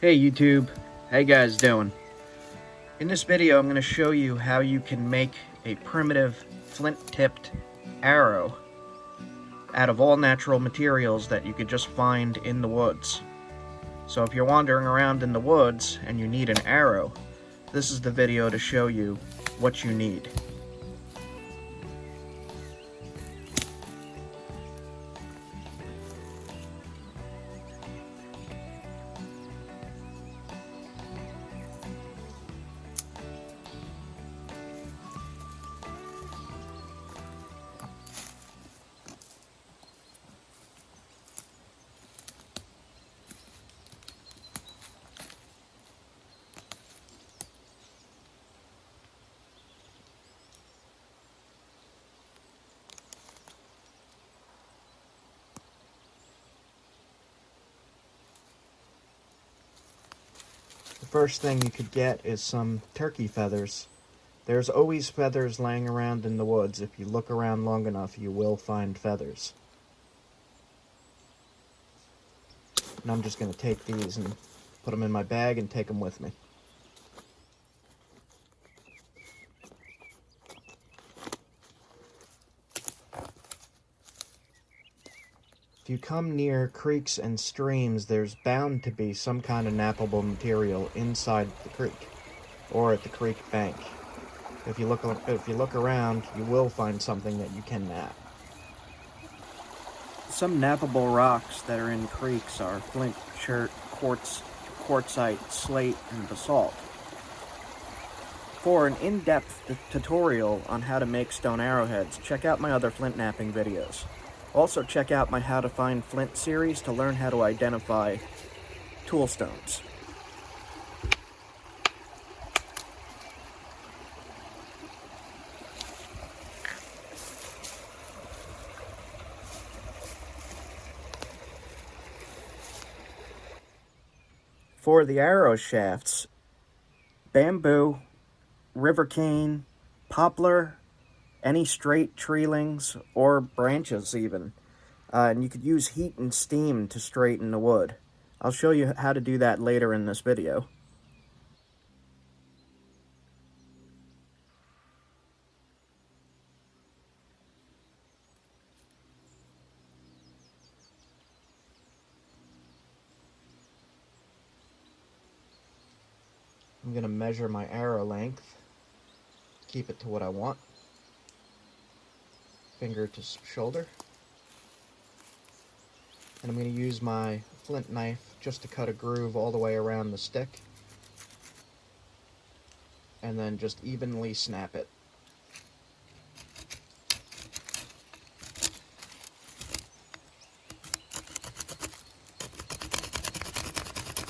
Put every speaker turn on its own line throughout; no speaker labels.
Hey YouTube, how you guys doing? In this video I'm going to show you how you can make a primitive flint-tipped arrow out of all natural materials that you could just find in the woods. So if you're wandering around in the woods and you need an arrow, this is the video to show you what you need. The first thing you could get is some turkey feathers. There's always feathers laying around in the woods. If you look around long enough, you will find feathers. And I'm just going to take these and put them in my bag and take them with me. If you come near creeks and streams, there's bound to be some kind of knappable material inside the creek or at the creek bank. If you look around, you will find something that you can knap. Some knappable rocks that are in creeks are flint, chert, quartz, quartzite, slate, and basalt. For an in-depth tutorial on how to make stone arrowheads, check out my other flint knapping videos. Also check out my How to Find Flint series to learn how to identify tool stones. For the arrow shafts, bamboo, river cane, poplar, any straight treelings or branches even. And you could use heat and steam to straighten the wood. I'll show you how to do that later in this video. I'm going to measure my arrow length, keep it to what I want. Finger to shoulder. And I'm going to use my flint knife just to cut a groove all the way around the stick. And then just evenly snap it.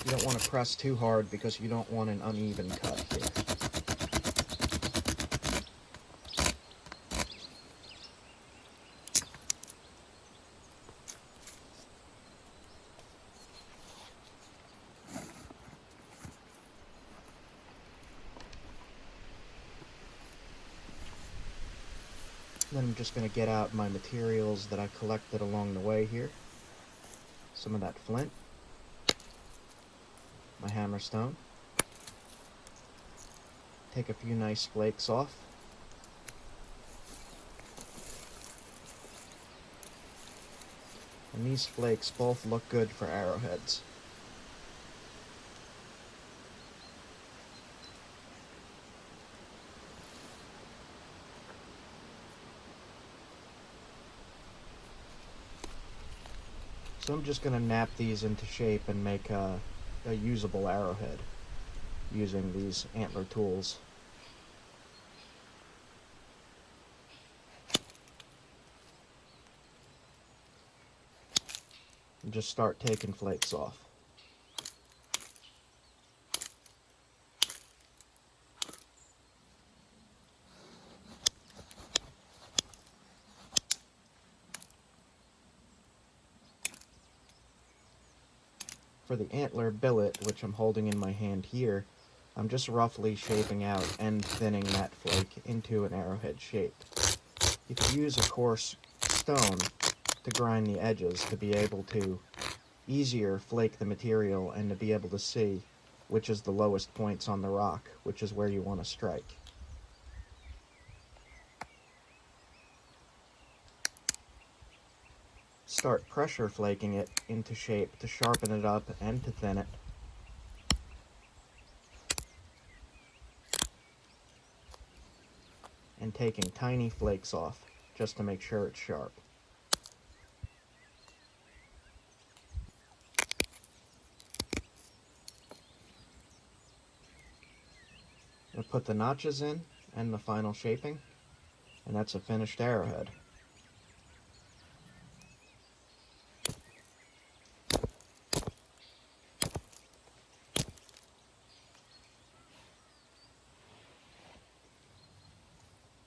You don't want to press too hard because you don't want an uneven cut here. Then I'm just going to get out my materials that I collected along the way here. Some of that flint, my hammerstone, take a few nice flakes off, and these flakes both look good for arrowheads. So I'm just going to knap these into shape and make a usable arrowhead using these antler tools. And just start taking flakes off. For the antler billet, which I'm holding in my hand here, I'm just roughly shaping out and thinning that flake into an arrowhead shape. You could use a coarse stone to grind the edges to be able to easier flake the material and to be able to see which is the lowest points on the rock, which is where you want to strike. Start pressure flaking it into shape to sharpen it up and to thin it. And taking tiny flakes off just to make sure it's sharp. I'll put the notches in and the final shaping, and that's a finished arrowhead.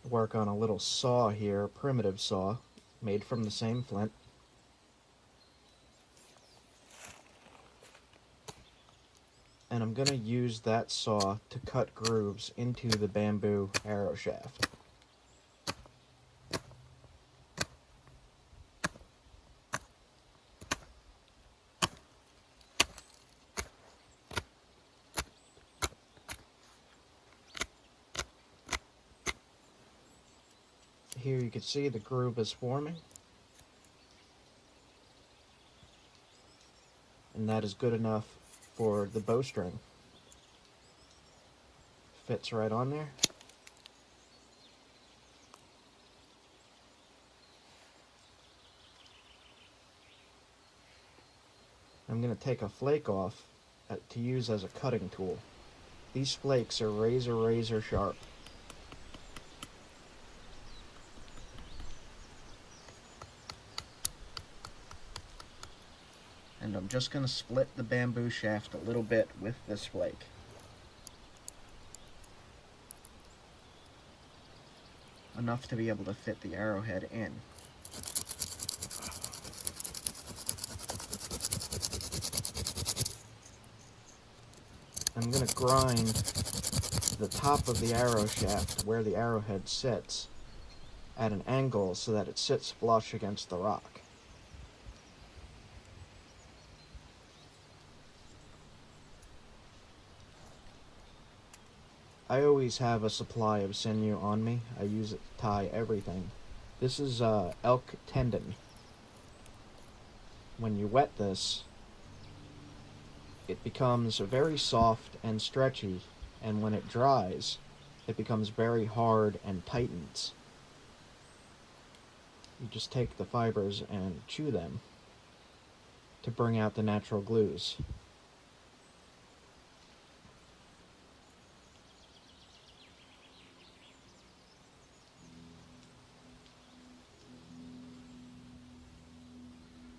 Work on a little saw here, a primitive saw, made from the same flint. And I'm going to use that saw to cut grooves into the bamboo arrow shaft. Here you can see the groove is forming. And that is good enough for the bowstring. Fits right on there. I'm going to take a flake off to use as a cutting tool. These flakes are razor sharp. And I'm just going to split the bamboo shaft a little bit with this flake. Enough to be able to fit the arrowhead in. I'm going to grind the top of the arrow shaft where the arrowhead sits at an angle so that it sits flush against the rock. I always have a supply of sinew on me. I use it to tie everything. This is elk tendon. When you wet this, it becomes very soft and stretchy, and when it dries, it becomes very hard and tightens. You just take the fibers and chew them to bring out the natural glues.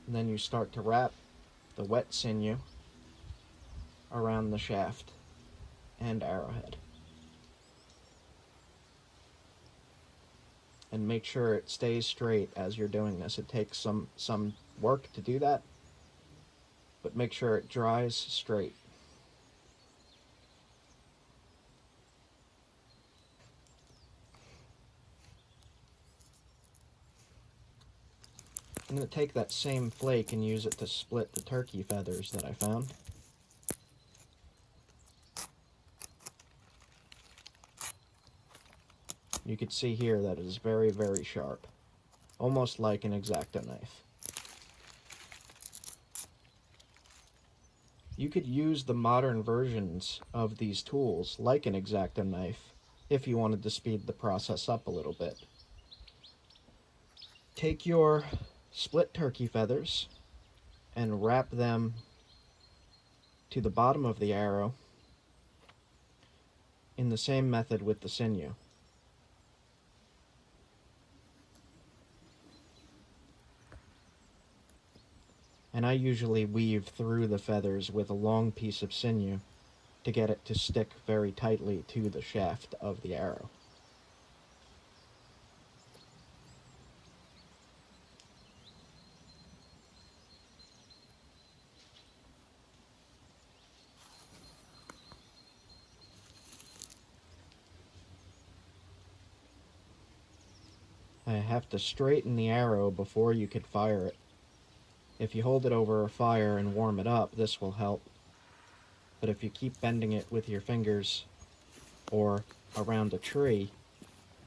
And then you start to wrap the wet sinew around the shaft and arrowhead. And make sure it stays straight as you're doing this. It takes some work to do that, but make sure it dries straight. I'm going to take that same flake and use it to split the turkey feathers that I found. You can see here that it is very sharp, almost like an X-Acto knife. You could use the modern versions of these tools like an X-Acto knife if you wanted to speed the process up a little bit. Take your split turkey feathers and wrap them to the bottom of the arrow in the same method with the sinew. And I usually weave through the feathers with a long piece of sinew to get it to stick very tightly to the shaft of the arrow. I have to straighten the arrow before you could fire it. If you hold it over a fire and warm it up, this will help. But if you keep bending it with your fingers or around a tree,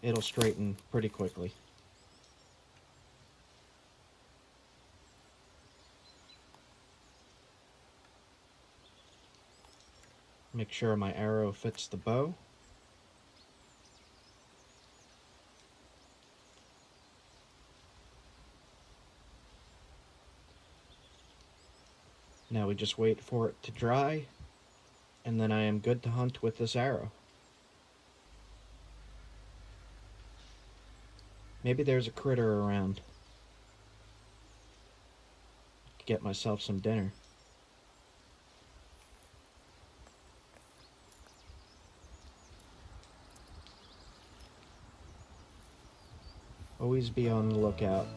it'll straighten pretty quickly. Make sure my arrow fits the bow. Now we just wait for it to dry, and then I am good to hunt with this arrow. Maybe there's a critter around. Get myself some dinner. Always be on the lookout.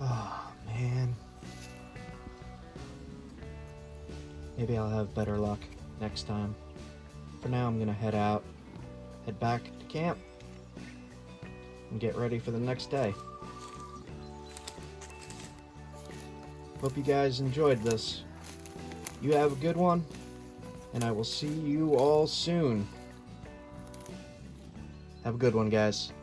Oh, man. Maybe I'll have better luck next time. For now, I'm gonna head back to camp, and get ready for the next day. Hope you guys enjoyed this. You have a good one, and I will see you all soon. Have a good one, guys.